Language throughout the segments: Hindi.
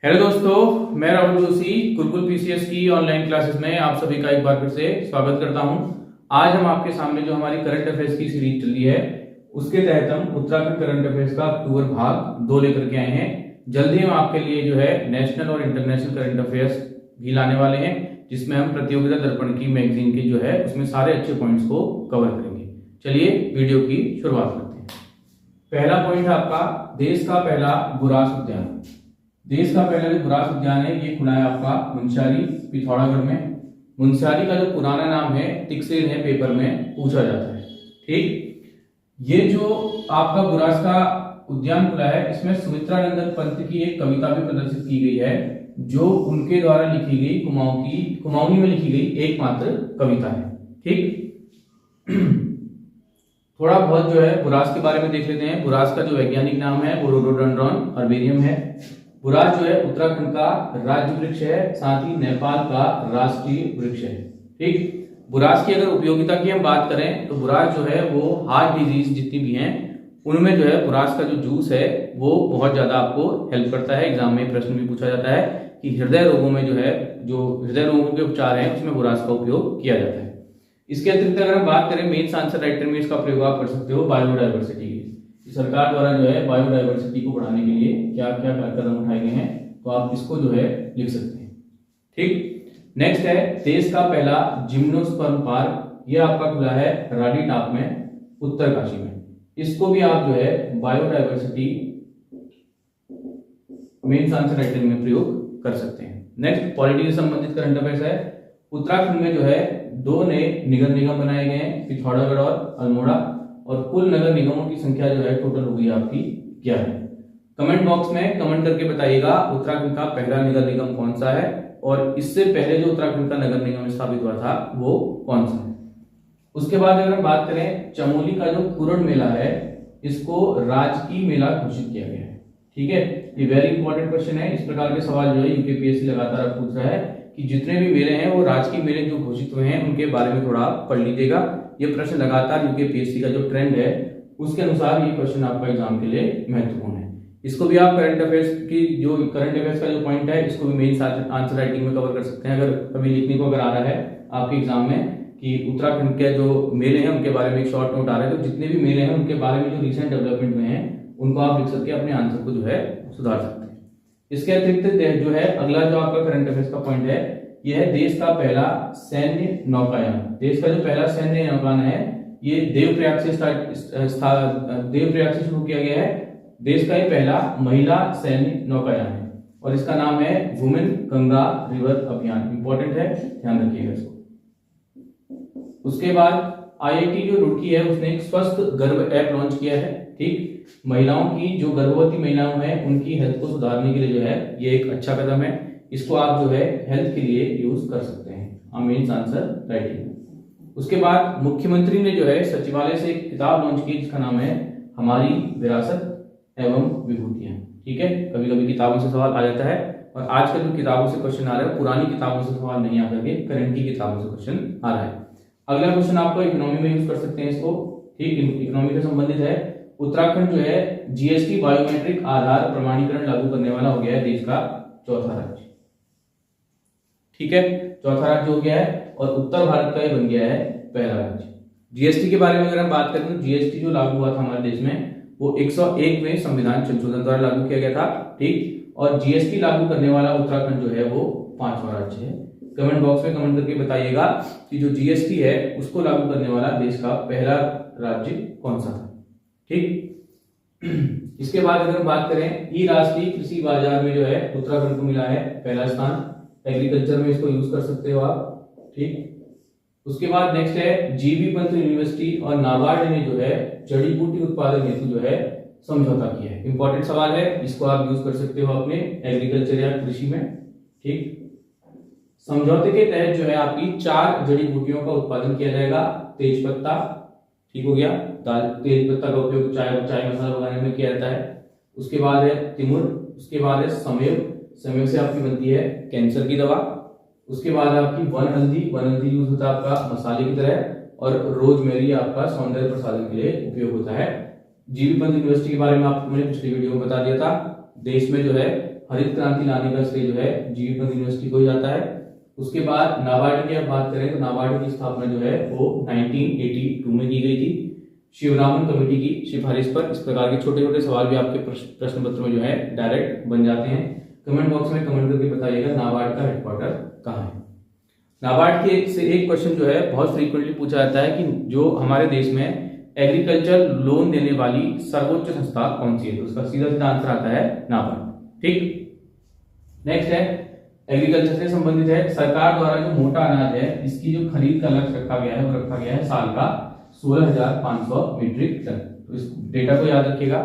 हेलो दोस्तों, मैं राहुल जोशी गुरुकुल पीसीएस की ऑनलाइन क्लासेस में आप सभी का एक बार फिर से स्वागत करता हूं। आज हम आपके सामने जो हमारी करंट अफेयर्स की सीरीज चल रही है उसके तहत हम उत्तराखंड करंट अफेयर्स का अक्टूबर भाग 2 लेकर के आए हैं। जल्दी हम आपके लिए जो है नेशनल और इंटरनेशनल करंट अफेयर्स भी लाने वाले हैं, जिसमें हम प्रतियोगिता दर्पण की मैगजीन की जो है उसमें सारे अच्छे पॉइंट्स को कवर करेंगे। चलिए वीडियो की शुरुआत करते हैं। पहला पॉइंट है आपका देश का पहला बुरास उद्यान। देश का पहला जो बुरास उद्यान है ये खुला है आपका मुनस्यारी पिथौरागढ़ में। मुनस्यारी का जो पुराना नाम है टिकसेन है, पेपर में पूछा जाता है। ठीक, ये जो आपका बुरास का उद्यान खुला है इसमें सुमित्रा नंदन पंत की एक कविता भी प्रदर्शित की गई है, जो उनके द्वारा लिखी गई कुमाऊनी में लिखी गई एकमात्र कविता है। ठीक, थोड़ा बहुत जो है बुरास के बारे में देख लेते हैं। बुरास का जो वैज्ञानिक नाम है वो रोडोडेंड्रॉन अर्बेरियम है। बुरास जो है उत्तराखंड का राज्य वृक्ष है, साथ ही नेपाल का राष्ट्रीय वृक्ष है। ठीक, बुरास की अगर उपयोगिता की हम बात करें तो बुरास जो है वो हार्ट डिजीज जितनी भी हैं उनमें जो है बुरास का जो जूस है वो बहुत ज्यादा आपको हेल्प करता है। एग्जाम में प्रश्न भी पूछा जाता है कि हृदय रोगों में जो है जो हृदय रोगों के उपचार है उसमें बुरास का उपयोग किया जाता है। इसके अतिरिक्त अगर हम बात करें मेन्स आंसर राइटर में इसका प्रयोग आप कर सकते हो बायोडाइवर्सिटी के। सरकार द्वारा जो है बायोडाइवर्सिटी को बढ़ाने के लिए क्या क्या कदम उठाए गए हैं तो आप इसको जो है लिख सकते हैं। ठीक, नेक्स्ट है देश का पहला जिम्नोस्पर्म पार्क। यह आपका खुला है राडी टाप में, उत्तरकाशी में। इसको भी आप जो है बायोडाइवर्सिटी मेन्स आंसर राइटिंग में प्रयोग कर सकते हैं। नेक्स्ट पॉलिटी से संबंधित करंट अफेयर्स है। उत्तराखंड में जो है 2 नए नगर निगम बनाए गए हैं, पिथौरागढ़ और अल्मोड़ा, और कुल नगर निगमों की संख्या जो है टोटल हो गई आपकी 11। कमेंट बॉक्स में कमेंट करके बताइएगा उत्तराखंड का पहला नगर निगम कौन सा है और इससे पहले जो उत्तराखंड का नगर निगम स्थापित हुआ था वो कौन सा है। उसके बाद अगर हम बात करें चमोली का जो कुरण मेला है इसको राजकीय मेला घोषित किया गया है। ठीक है, ये वेरी इंपॉर्टेंट क्वेश्चन है। इस प्रकार के सवाल जो है यूपीएससी लगातार पूछ रहा है कि जितने भी मेले हैं वो राजकीय मेले जो घोषित हुए हैं उनके बारे में थोड़ा पढ़ लीजिएगा। ये प्रश्न लगातार यूपीएससी का जो ट्रेंड है उसके अनुसार ये क्वेश्चन आपका एग्जाम के लिए महत्वपूर्ण है। इसको भी आप करंट अफेयर्स की जो करंट अफेयर्स का जो पॉइंट है इसको भी मेंस आंसर राइटिंग में कवर कर सकते हैं। अगर कभी लिखने को अगर आ रहा है आपके एग्जाम में कि उत्तराखंड के जो मेले हैं उनके बारे में एक शॉर्ट नोट आ रहा है, तो जितने भी मेले हैं उनके बारे में जो रिसेंट डेवलपमेंट हुए हैं उनको आप लिख सकते हैं, अपने आंसर को जो है सुधार सकते हैं। इसके अतिरिक्त जो है अगला जो आपका करंट अफेयर्स का पॉइंट है यह है देश का पहला सैन्य नौकायान। देश का जो पहला सैन्य नौकायान है ये देवप्रयाग से शुरू किया गया है। देश का ये पहला महिला सैन्य नौकायान है और इसका नाम है वुमेन गंगा रिवर अभियान। इंपॉर्टेंट है, ध्यान रखिएगा इसको। उसके बाद आईआईटी जो रुड़की है उसने एक स्वस्थ गर्भ ऐप लॉन्च किया है। ठीक, महिलाओं की जो गर्भवती महिलाओं हैं उनकी हेल्थ को सुधारने के लिए जो है ये एक अच्छा कदम है। इसको आप जो है हेल्थ के लिए यूज कर सकते हैं मेंस आंसर राइटिंग। उसके बाद मुख्यमंत्री ने जो है सचिवालय से एक किताब लॉन्च की जिसका नाम है हमारी विरासत एवं विभूतियां। ठीक है, कभी कभी किताबों से सवाल आ जाता है और आजकल जो किताबों से क्वेश्चन आ रहा है पुरानी किताबों से सवाल नहीं आकर के करंट की किताबों से क्वेश्चन आ रहा है। अगला क्वेश्चन आपको इकोनॉमी में यूज कर सकते हैं इसको। ठीक, इकोनॉमी से संबंधित है। उत्तराखंड जो है जीएसटी बायोमेट्रिक आधार प्रमाणीकरण लागू करने वाला हो गया है देश का चौथा राज्य। ठीक है, चौथा राज्य हो गया है और उत्तर भारत का ये बन गया है पहला राज्य। जीएसटी के बारे में अगर हम बात करें तो जीएसटी जो लागू हुआ था हमारे देश में वो 101वें संविधान संशोधन द्वारा लागू किया गया था। ठीक, और जीएसटी लागू करने वाला उत्तराखंड जो है वो 5वां राज्य है। कमेंट बॉक्स में कमेंट करके बताइएगा कि जो जीएसटी है उसको लागू करने वाला देश का पहला राज्य कौन सा था। ठीक, इसके बाद अगर हम बात करें ई राष्ट्रीय कृषि बाजार में जो है उत्तराखंड को मिला है पहला स्थान। एग्रीकल्चर में इसको यूज कर सकते हो आप। ठीक, उसके बाद नेक्स्ट है जीबी पंत यूनिवर्सिटी और नाबार्ड ने जो है जड़ी बूटी उत्पादन हेतु जो है समझौता किया है। इंपॉर्टेंट सवाल है, इसको आप यूज कर सकते हो अपने एग्रीकल्चर या कृषि में। ठीक, समझौते के तहत जो है आपकी 4 जड़ी बूटियों का उत्पादन किया जाएगा। तेज पत्ता, ठीक हो गया, तेज पत्ता का उपयोग चाय मसाला बनाने में किया जाता है। उसके बाद है तिमुर, उसके बाद है समेव, समेव से आपकी बनती है कैंसर की दवा। उसके बाद आपकी वन हल्दी यूज होता है आपका मसाले की तरह, और रोजमेरी आपका सौंदर्य प्रसाधन के लिए उपयोग होता है। जीबी पंत यूनिवर्सिटी के बारे में आपको मैंने पिछली वीडियो में बता दिया था। देश में जो है हरित क्रांति लाने का श्रेय जो है जीवी पंत यूनिवर्सिटी को ही जाता है। उसके बाद नाबार्ड की आप बात करें तो नाबार्ड की स्थापना जो है वो 1982 में की गई थी शिवरामन कमेटी की सिफारिश पर। इस प्रकार के छोटे छोटे सवाल भी आपके प्रश्न पत्र में जो है डायरेक्ट बन जाते हैं। कमेंट बॉक्स में कमेंट करके बताइएगा नाबार्ड का हेडक्वार्टर कहाँ है। नाबार्ड के से एक क्वेश्चन जो है बहुत फ्रीक्वेंटली पूछा जाता है कि जो हमारे देश में एग्रीकल्चर लोन देने वाली सर्वोच्च संस्था कौन सी है, तो उसका सीधा सीधा आंसर आता है नाबार्ड। ठीक, नेक्स्ट है एग्रीकल्चर से संबंधित है। सरकार द्वारा जो मोटा अनाज है इसकी जो खरीद का लक्ष्य रखा गया है वो रखा गया है साल का 16,500 मीट्रिक टन। तो इस डेटा को याद रखिएगा।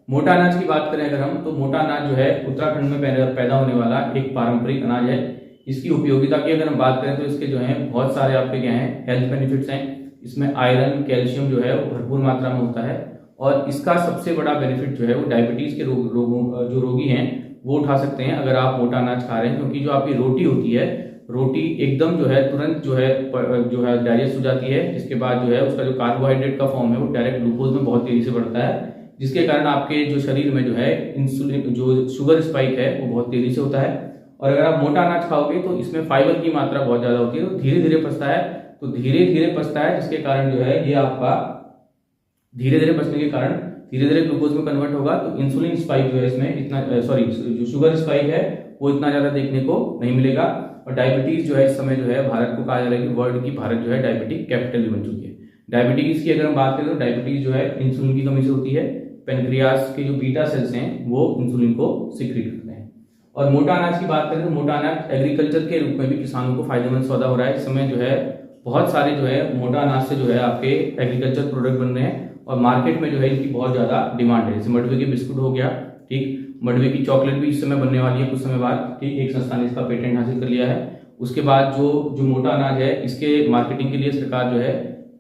मोटा अनाज की बात करें अगर हम, तो मोटा अनाज जो है उत्तराखंड में पैदा होने वाला एक पारंपरिक अनाज है। इसकी उपयोगिता की अगर हम बात करें तो इसके जो है बहुत सारे आपके क्या हैं हेल्थ बेनिफिट्स हैं। इसमें आयरन कैल्शियम जो है वो भरपूर मात्रा में होता है और इसका सबसे बड़ा बेनिफिट जो है वो डायबिटीज के रोगों जो रोगी हैं वो उठा सकते हैं अगर आप मोटा अनाज खा रहे हैं, क्योंकि जो आपकी रोटी होती है रोटी एकदम जो है तुरंत जो है डाइजेस्ट हो जाती है। इसके बाद जो है उसका जो कार्बोहाइड्रेट का फॉर्म है वो डायरेक्ट ग्लूकोज में बहुत तेजी से बढ़ता है, जिसके कारण आपके जो शरीर में जो है इंसुलिन जो शुगर स्पाइक है वो बहुत तेजी से होता है। और अगर आप मोटा अनाज खाओगे तो इसमें फाइबर की मात्रा बहुत ज्यादा होती है, तो धीरे धीरे पचता है। तो धीरे धीरे पचता है जिसके कारण जो है ये आपका धीरे धीरे पचने के कारण धीरे धीरे ग्लूकोज में कन्वर्ट होगा। तो इंसुलिन स्पाइक जो है इसमें इतना जो शुगर स्पाइक है वो इतना ज्यादा देखने को नहीं मिलेगा। और डायबिटीज जो है इस समय जो है भारत को कहा जा रहा है कि वर्ल्ड की भारत जो है डायबिटिक कैपिटल बन चुकी है। डायबिटीज की अगर हम बात करें तो डायबिटीज जो है इंसुलिन की कमी से होती है। पेनक्रियास के जो बीटा सेल्स हैं वो इंसुलिन को सिक्रीट करते हैं। और मोटा अनाज की बात करें तो मोटा अनाज एग्रीकल्चर के रूप में भी किसानों को फायदेमंद सौदा हो रहा है। इस समय जो है बहुत सारे जो है मोटा अनाज से जो है आपके एग्रीकल्चर प्रोडक्ट बन रहे हैं और मार्केट में जो है इनकी बहुत ज्यादा डिमांड है। जैसे मडवे के बिस्कुट हो गया, ठीक, मडवे की चॉकलेट भी इस समय बनने वाली है कुछ समय बाद, ठीक, एक संस्था ने इसका पेटेंट हासिल कर लिया है। उसके बाद जो मोटा अनाज है इसके मार्केटिंग के लिए सरकार जो है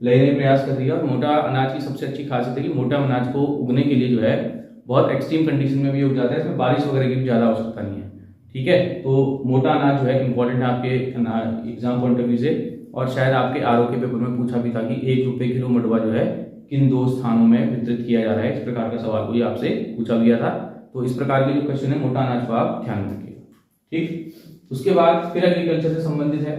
नए प्रयास कर रही है। और मोटा अनाज की सबसे अच्छी खासियत है कि मोटा अनाज को उगने के लिए जो है बहुत एक्सट्रीम कंडीशन में भी उग जाता है, इसमें बारिश वगैरह की भी ज्यादा आवश्यकता नहीं है। ठीक है, तो मोटा अनाज जो है इंपॉर्टेंट है आपके एग्जाम पॉइंट ऑफ व्यू से। और शायद आपके आरओ के पेपर में पूछा भी था कि 1 रुपए किलो मडवा जो है किन 2 स्थानों में वितरित किया जा रहा है, इस प्रकार का सवाल कोई आपसे पूछा गया था। तो इस प्रकार के जो क्वेश्चन है मोटा अनाज को आप ध्यान रखिए। ठीक, उसके बाद फिर एग्रीकल्चर से संबंधित है।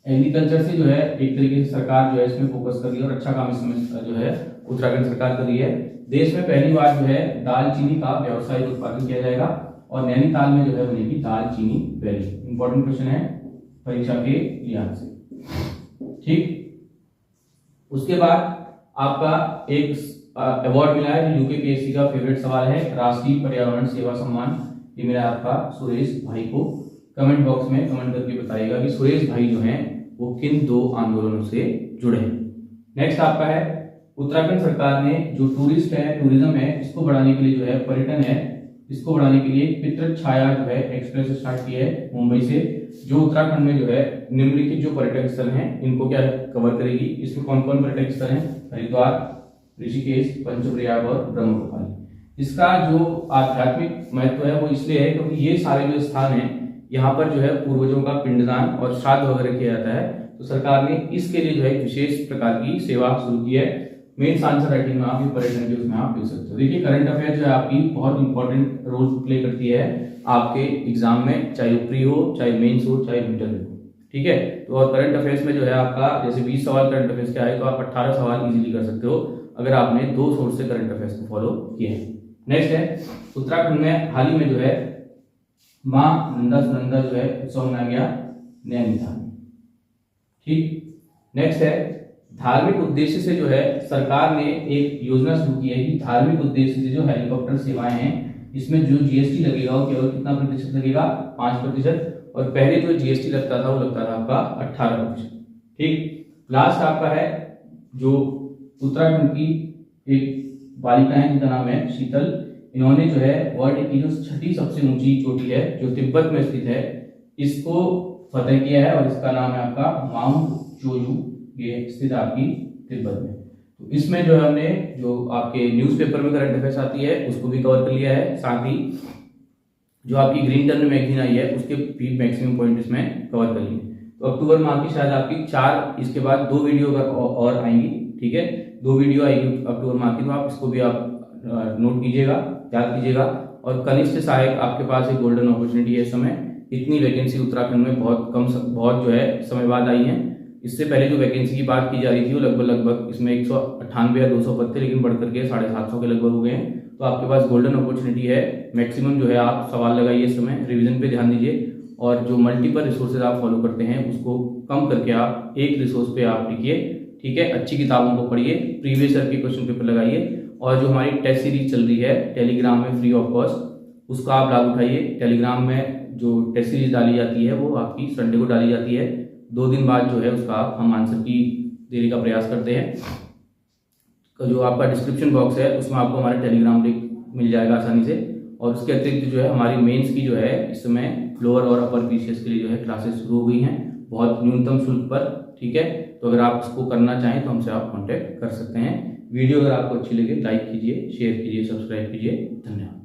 एग्रीकल्चर से जो है एक तरीके से सरकार जो है इसमें फोकस कर रही है और अच्छा काम इसमें जो है उत्तराखंड सरकार कर रही है। देश में पहली बार जो है दालचीनी का व्यावसायिक उत्पादन किया जाएगा और नैनीताल में जो है बनेगी दालचीनी वैली। इंपॉर्टेंट क्वेश्चन है परीक्षा के लिहाज से। ठीक, उसके बाद आपका एक अवार्ड मिला है जो यूकेपीएससी का फेवरेट सवाल है, राष्ट्रीय पर्यावरण सेवा सम्मान। ये मिला आपका सुरेश भाई को। कमेंट बॉक्स में कमेंट करके बताइएगा कि सुरेश भाई जो हैं वो किन 2 आंदोलनों से जुड़े हैं। नेक्स्ट आपका है उत्तराखंड सरकार ने जो टूरिज्म है इसको बढ़ाने के लिए जो है पर्यटन है इसको बढ़ाने के लिए पितृ छाया जो है एक्सप्रेस स्टार्ट की है मुंबई से, जो उत्तराखंड में जो है निम्नलिखित जो पर्यटक स्थल हैं इनको क्या कवर करेगी। इसमें कौन कौन पर्यटक स्थल हैं? हरिद्वार, ऋषिकेश, पंचप्रयाग और ब्रह्मकुमारी। इसका जो आध्यात्मिक महत्व है वो इसलिए है क्योंकि ये सारे जो स्थान हैं यहाँ पर जो है पूर्वजों का पिंडदान और श्राद्ध वगैरह किया जाता है। तो सरकार ने इसके लिए जो है विशेष प्रकार की सेवा शुरू की है। मेन आंसर राइटिंग में आप ये पर्यटन के उसमें आप लिख सकते हो। देखिए करंट अफेयर जो है आपकी बहुत इंपॉर्टेंट रोल प्ले करती है आपके एग्जाम में, चाहे प्री हो, चाहे मेंस हो, चाहे इंटरव्यू हो। ठीक है, तो और करंट अफेयर्स में जो है आपका जैसे 20 सवाल करंट अफेयर्स के आए तो आप 18 सवाल इजीली कर सकते हो अगर आपने 2 सोर्स से करंट अफेयर्स को फॉलो किए हैं। नेक्स्ट है उत्तराखंड में हाल ही में जो है मां नंदा सुनंदा जो है उत्सव मनाया गया नैनीताल में। ठीक, नेक्स्ट है धार्मिक उद्देश्य से जो है सरकार ने एक योजना शुरू की है कि धार्मिक उद्देश्य से जो हेलीकॉप्टर सेवाएं हैं इसमें जो जीएसटी लगेगा वो केवल कितना प्रतिशत लगेगा? 5%। और पहले जो जीएसटी लगता था वो लगता था आपका 18%। ठीक, लास्ट आपका है जो उत्तराखंड की एक बालिका है जिनका नाम है शीतल। इन्होंने जो है वर्ल्ड की जो 6ठी सबसे ऊंची चोटी है जो तिब्बत में स्थित है इसको फतेह किया है और इसका नाम है आपका माउंट चोजू। ये स्थित आपकी तिब्बत में। तो इसमें जो है हमने जो आपके न्यूज़पेपर में करंट अफेयर्स आती है उसको भी कवर कर लिया है, साथ ही जो आपकी ग्रीन टर्न मैगजीन आई है उसके भी मैक्सिमम पॉइंट इसमें कवर कर लिए। तो अक्टूबर माह की शायद आपकी 4 इसके बाद 2 वीडियो और आएंगी। ठीक है, 2 वीडियो आएगी अक्टूबर माह की, तो आप इसको भी आप नोट कीजिएगा, याद कीजिएगा। और कनिष्ठ सहायक आपके पास एक गोल्डन अपॉर्चुनिटी है इस समय। इतनी वैकेंसी उत्तराखंड में बहुत जो है समय बाद आई है। इससे पहले जो वैकेंसी की बात की जा रही थी वो लगभग इसमें 198 या 200 पद थे, लेकिन बढ़ करके 750 के लगभग हो गए हैं। तो आपके पास गोल्डन अपॉर्चुनिटी है। मैक्सिमम जो है आप सवाल लगाइए इस समय, रिवीजन पे ध्यान दीजिए, और जो मल्टीपल रिसोर्सेज आप फॉलो करते हैं उसको कम करके आप एक रिसोर्स पे आप टिकिए। ठीक है, अच्छी किताबों को पढ़िए, प्रीवियस ईयर के क्वेश्चन पेपर लगाइए, और जो हमारी टेस्ट सीरीज चल रही है टेलीग्राम में फ्री ऑफ कॉस्ट, उसका आप लाभ उठाइए। टेलीग्राम में जो टेस्ट सीरीज डाली जाती है वो आपकी संडे को डाली जाती है। 2 दिन बाद जो है उसका हम आंसर की देने का प्रयास करते हैं। तो जो आपका डिस्क्रिप्शन बॉक्स है उसमें आपको हमारा टेलीग्राम लिंक मिल जाएगा आसानी से। और उसके अतिरिक्त जो है हमारी मेंस की जो है इस समय लोअर और अपर पीसीएस के लिए जो है क्लासेस शुरू हो गई हैं बहुत न्यूनतम शुल्क पर। ठीक है, तो अगर आप इसको करना चाहें तो हमसे आप कांटेक्ट कर सकते हैं। वीडियो अगर आपको अच्छी लगे लाइक कीजिए, शेयर कीजिए, सब्सक्राइब कीजिए। धन्यवाद।